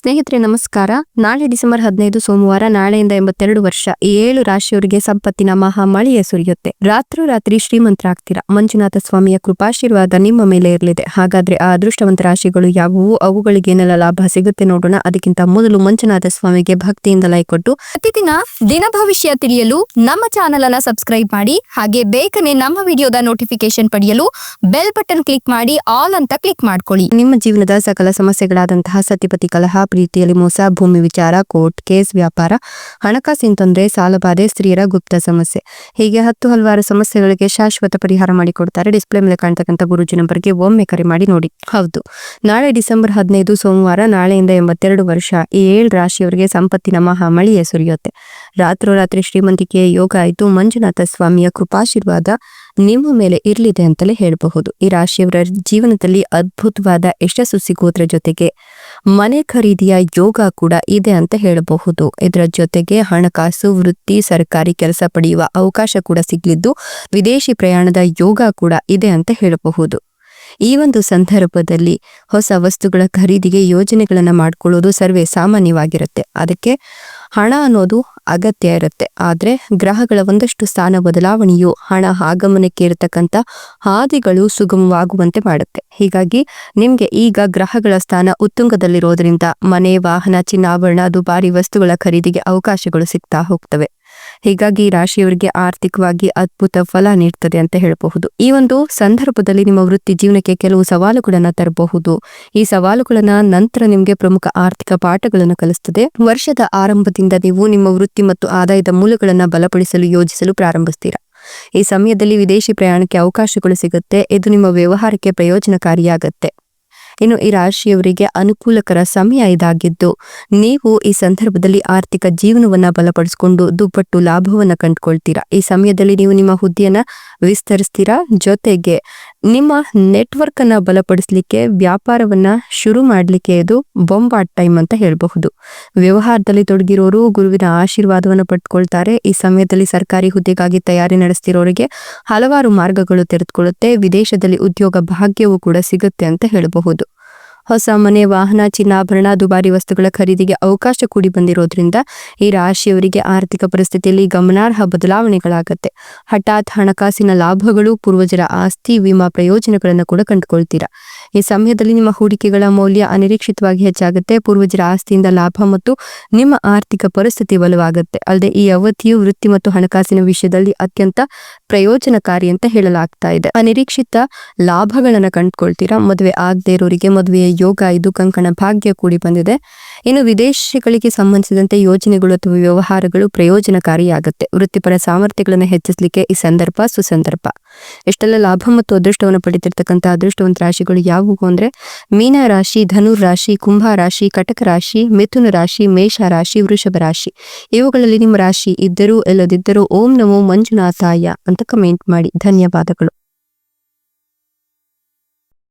ಸ್ನೇಹಿತರೆ ನಮಸ್ಕಾರ. ನಾಳೆ ಡಿಸೆಂಬರ್ 15 ಸೋಮವಾರ, ನಾಳೆಯಿಂದ 82 ವರ್ಷ ಈ 7 ರಾಶಿಯವರಿಗೆ ಸಂಪತ್ತಿನ ಮಹಾ ಮಳೆಯೇ ಸುರಿಯುತ್ತೆ. ರಾತ್ರೋರಾತ್ರಿ ಶ್ರೀಮಂತರಾಗ್ತೀರಾ. ಮಂಜುನಾಥ ಸ್ವಾಮಿಯ ಕೃಪಾಶೀರ್ವಾದ ನಿಮ್ಮ ಮೇಲೆ ಇರಲಿದೆ. ಹಾಗಾದ್ರೆ ಆ ಅದೃಷ್ಟವಂತ ರಾಶಿಗಳು ಯಾವುವು, ಅವುಗಳಿಗೆ ಏನೆಲ್ಲ ಲಾಭ ಸಿಗುತ್ತೆ ನೋಡೋಣ. ಅದಕ್ಕಿಂತ ಮೊದಲು ಮಂಜುನಾಥ ಸ್ವಾಮಿಗೆ ಭಕ್ತಿಯಿಂದ ಲೈಕ್ ಕೊಟ್ಟು ಪ್ರತಿದಿನ ದಿನ ಭವಿಷ್ಯ ತಿಳಿಯಲು ನಮ್ಮ ಚಾನೆಲ್ ಅನ್ನ ಸಬ್ಸ್ಕ್ರೈಬ್ ಮಾಡಿ. ಹಾಗೆ ಬೇಗನೆ ನಮ್ಮ ವಿಡಿಯೋದ ನೋಟಿಫಿಕೇಶನ್ ಪಡೆಯಲು ಬೆಲ್ ಬಟನ್ ಕ್ಲಿಕ್ ಮಾಡಿ ಆಲ್ ಅಂತ ಕ್ಲಿಕ್ ಮಾಡ್ಕೊಳ್ಳಿ. ನಿಮ್ಮ ಜೀವನದ ಸಕಲ ಸಮಸ್ಯೆಗಳಾದಂತಹ ಸತಿಪತಿ ಕಲಹ, ಪ್ರೀತಿಯಲ್ಲಿ ಮೋಸ, ಭೂಮಿ ವಿಚಾರ, ಕೋರ್ಟ್ ಕೇಸ್, ವ್ಯಾಪಾರ, ಹಣಕಾಸಿನ ತೊಂದರೆ, ಸಾಲಬಾಧೆ, ಸ್ತ್ರೀಯರ ಗುಪ್ತ ಸಮಸ್ಯೆ, ಹೀಗೆ ಹಲವಾರು ಸಮಸ್ಯೆಗಳಿಗೆ ಶಾಶ್ವತ ಪರಿಹಾರ ಮಾಡಿಕೊಡ್ತಾರೆ. ಡಿಸ್ಪ್ಲೇ ಮೇಲೆ ಕಾಣ್ತಕ್ಕಂಥ ಗುರುಜಿ ನಂಬರ್ಗೆ ಒಮ್ಮೆ ಕರೆ ಮಾಡಿ ನೋಡಿ. ಹೌದು, ನಾಳೆ ಡಿಸೆಂಬರ್ 15 ಸೋಮವಾರ, ನಾಳೆಯಿಂದ 82 ವರ್ಷ ಈ 7 ರಾಶಿಯವರಿಗೆ ಸಂಪತ್ತಿನ ಮಹಾ ಮಳೆಯೇ ಸುರಿಯುತ್ತೆ. ರಾತ್ರೋರಾತ್ರಿ ಶ್ರೀಮಂತಿಕೆಯ ಯೋಗ ಆಯಿತು. ಮಂಜುನಾಥ ಸ್ವಾಮಿಯ ಕೃಪಾಶೀರ್ವಾದ ನಿಮ್ಮ ಮೇಲೆ ಇರಲಿದೆ ಅಂತಲೇ ಹೇಳಬಹುದು. ಈ ರಾಶಿಯವರ ಜೀವನದಲ್ಲಿ ಅದ್ಭುತವಾದ ಯಶಸ್ಸು ಸಿಗುವುದರ ಜೊತೆಗೆ ಮನೆ ಖರೀದಿಯ ಯೋಗ ಕೂಡ ಇದೆ ಅಂತ ಹೇಳಬಹುದು. ಇದರ ಜೊತೆಗೆ ಹಣಕಾಸು, ವೃತ್ತಿ, ಸರ್ಕಾರಿ ಕೆಲಸ ಪಡೆಯುವ ಅವಕಾಶ ಕೂಡ ಸಿಗಲಿದ್ದು, ವಿದೇಶಿ ಪ್ರಯಾಣದ ಯೋಗ ಕೂಡ ಇದೆ ಅಂತ ಹೇಳಬಹುದು. ಈ ಒಂದು ಸಂದರ್ಭದಲ್ಲಿ ಹೊಸ ವಸ್ತುಗಳ ಖರೀದಿಗೆ ಯೋಜನೆಗಳನ್ನ ಮಾಡಿಕೊಳ್ಳುವುದು ಸರ್ವೇ ಸಾಮಾನ್ಯವಾಗಿರುತ್ತೆ. ಅದಕ್ಕೆ ಹಣ ಅನ್ನೋದು ಅಗತ್ಯ ಇರುತ್ತೆ. ಆದ್ರೆ ಗ್ರಹಗಳ ಒಂದಷ್ಟು ಸ್ಥಾನ ಬದಲಾವಣೆಯು ಹಣ ಆಗಮನಕ್ಕೆ ಇರತಕ್ಕಂಥ ಹಾದಿಗಳು ಸುಗಮವಾಗುವಂತೆ ಮಾಡುತ್ತೆ. ಹೀಗಾಗಿ ನಿಮ್ಗೆ ಈಗ ಗ್ರಹಗಳ ಸ್ಥಾನ ಉತ್ತುಂಗದಲ್ಲಿರೋದ್ರಿಂದ ಮನೆ, ವಾಹನ, ಚಿನ್ನಾಭರಣ, ದುಬಾರಿ ವಸ್ತುಗಳ ಖರೀದಿಗೆ ಅವಕಾಶಗಳು ಸಿಗ್ತಾ ಹೋಗ್ತವೆ. ಹೀಗಾಗಿ ರಾಶಿಯವರಿಗೆ ಆರ್ಥಿಕವಾಗಿ ಅದ್ಭುತ ಫಲ ನೀಡ್ತದೆ ಅಂತ ಹೇಳಬಹುದು. ಈ ಒಂದು ಸಂದರ್ಭದಲ್ಲಿ ನಿಮ್ಮ ವೃತ್ತಿ ಜೀವನಕ್ಕೆ ಕೆಲವು ಸವಾಲುಗಳನ್ನ ತರಬಹುದು. ಈ ಸವಾಲುಗಳನ್ನ ನಂತರ ನಿಮ್ಗೆ ಪ್ರಮುಖ ಆರ್ಥಿಕ ಪಾಠಗಳನ್ನು ಕಲಿಸ್ತದೆ. ವರ್ಷದ ಆರಂಭದಿಂದ ನೀವು ನಿಮ್ಮ ವೃತ್ತಿ ಮತ್ತು ಆದಾಯದ ಮೂಲಗಳನ್ನ ಬಲಪಡಿಸಲು ಯೋಜಿಸಲು ಪ್ರಾರಂಭಿಸ್ತೀರಾ. ಈ ಸಮಯದಲ್ಲಿ ವಿದೇಶಿ ಪ್ರಯಾಣಕ್ಕೆ ಅವಕಾಶಗಳು ಸಿಗುತ್ತೆ. ಇದು ನಿಮ್ಮ ವ್ಯವಹಾರಕ್ಕೆ ಪ್ರಯೋಜನಕಾರಿಯಾಗತ್ತೆ. ಇನ್ನು ಈ ರಾಶಿಯವರಿಗೆ ಅನುಕೂಲಕರ ಸಮಯ ಇದಾಗಿದ್ದು, ನೀವು ಈ ಸಂದರ್ಭದಲ್ಲಿ ಆರ್ಥಿಕ ಜೀವನವನ್ನ ಬಲಪಡಿಸಿಕೊಂಡು ದುಪ್ಪಟ್ಟು ಲಾಭವನ್ನ ಕಂಡುಕೊಳ್ತೀರಾ. ಈ ಸಮಯದಲ್ಲಿ ನೀವು ನಿಮ್ಮ ಹುದ್ದೆಯನ್ನ ವಿಸ್ತರಿಸ್ತೀರಾ. ಜೊತೆಗೆ ನಿಮ್ಮ ನೆಟ್ವರ್ಕ್ ಅನ್ನ ಬಲಪಡಿಸಲಿಕ್ಕೆ, ವ್ಯಾಪಾರವನ್ನ ಶುರು ಮಾಡ್ಲಿಕ್ಕೆ ಇದು ಬೊಂಬಾಟ್ ಟೈಮ್ ಅಂತ ಹೇಳಬಹುದು. ವ್ಯವಹಾರದಲ್ಲಿ ತೊಡಗಿರೋರು ಗುರುವಿನ ಆಶೀರ್ವಾದವನ್ನು ಪಡ್ಕೊಳ್ತಾರೆ. ಈ ಸಮಯದಲ್ಲಿ ಸರ್ಕಾರಿ ಹುದ್ದೆಗಾಗಿ ತಯಾರಿ ನಡೆಸ್ತಿರೋರಿಗೆ ಹಲವಾರು ಮಾರ್ಗಗಳು ತೆರೆದುಕೊಳ್ಳುತ್ತೆ. ವಿದೇಶದಲ್ಲಿ ಉದ್ಯೋಗ ಭಾಗ್ಯವೂ ಕೂಡ ಸಿಗುತ್ತೆ ಅಂತ ಹೇಳಬಹುದು. ಹೊಸ ಮನೆ, ವಾಹನ, ಚಿನ್ನಾಭರಣ, ದುಬಾರಿ ವಸ್ತುಗಳ ಖರೀದಿಗೆ ಅವಕಾಶ ಕೂಡಿ ಬಂದಿರೋದ್ರಿಂದ ಈ ರಾಶಿಯವರಿಗೆ ಆರ್ಥಿಕ ಪರಿಸ್ಥಿತಿಯಲ್ಲಿ ಗಮನಾರ್ಹ ಬದಲಾವಣೆಗಳಾಗತ್ತೆ. ಹಠಾತ್ ಹಣಕಾಸಿನ ಲಾಭಗಳು, ಪೂರ್ವಜರ ಆಸ್ತಿ, ವಿಮಾ ಪ್ರಯೋಜನಗಳನ್ನು ಕೂಡ ಕಂಡುಕೊಳ್ತೀರಾ. ಈ ಸಮಯದಲ್ಲಿ ನಿಮ್ಮ ಹೂಡಿಕೆಗಳ ಮೌಲ್ಯ ಅನಿರೀಕ್ಷಿತವಾಗಿ ಹೆಚ್ಚಾಗುತ್ತೆ. ಪೂರ್ವಜರ ಆಸ್ತಿಯಿಂದ ಲಾಭ ಮತ್ತು ನಿಮ್ಮ ಆರ್ಥಿಕ ಪರಿಸ್ಥಿತಿ ಬಲವಾಗುತ್ತೆ. ಅಲ್ಲದೆ ಈ ಅವಧಿಯು ವೃತ್ತಿ ಮತ್ತು ಹಣಕಾಸಿನ ವಿಷಯದಲ್ಲಿ ಅತ್ಯಂತ ಪ್ರಯೋಜನಕಾರಿ ಅಂತ ಹೇಳಲಾಗ್ತಾ ಇದೆ. ಅನಿರೀಕ್ಷಿತ ಲಾಭಗಳನ್ನ ಕಂಡುಕೊಳ್ತೀರಾ. ಮದುವೆ ಆಗದೆ ಇರೋರಿಗೆ ಮದುವೆಯ ಯೋಗ, ಇದು ಕಂಕಣ ಭಾಗ್ಯ ಕೂಡಿ ಬಂದಿದೆ. ಇನ್ನು ವಿದೇಶಗಳಿಗೆ ಸಂಬಂಧಿಸಿದಂತೆ ಯೋಜನೆಗಳು ಅಥವಾ ವ್ಯವಹಾರಗಳು ಪ್ರಯೋಜನಕಾರಿಯಾಗುತ್ತೆ. ವೃತ್ತಿಪರ ಸಾಮರ್ಥ್ಯಗಳನ್ನು ಹೆಚ್ಚಿಸಲಿಕ್ಕೆ ಈ ಸಂದರ್ಭ ಸುಸಂದರ್ಭ. ಎಷ್ಟೆಲ್ಲ ಲಾಭ ಮತ್ತು ಅದೃಷ್ಟವನ್ನು ಪಡೆದಿರ್ತಕ್ಕಂಥ ಅದೃಷ್ಟವಂತ ರಾಶಿಗಳು ಯಾವುವು ಅಂದ್ರೆ ಮೀನ ರಾಶಿ, ಧನುರ್ ರಾಶಿ, ಕುಂಭ ರಾಶಿ, ಕಟಕ ರಾಶಿ, ಮಿಥುನ ರಾಶಿ, ಮೇಷ ರಾಶಿ, ವೃಷಭ ರಾಶಿ. ಇವುಗಳಲ್ಲಿ ನಿಮ್ಮ ರಾಶಿ ಇದ್ದರೂ ಇಲ್ಲದಿದ್ದರೂ ಓಂ ನಮೋ ಮಂಜುನಾಥಾಯ ಅಂತ ಕಮೆಂಟ್ ಮಾಡಿ. ಧನ್ಯವಾದಗಳು.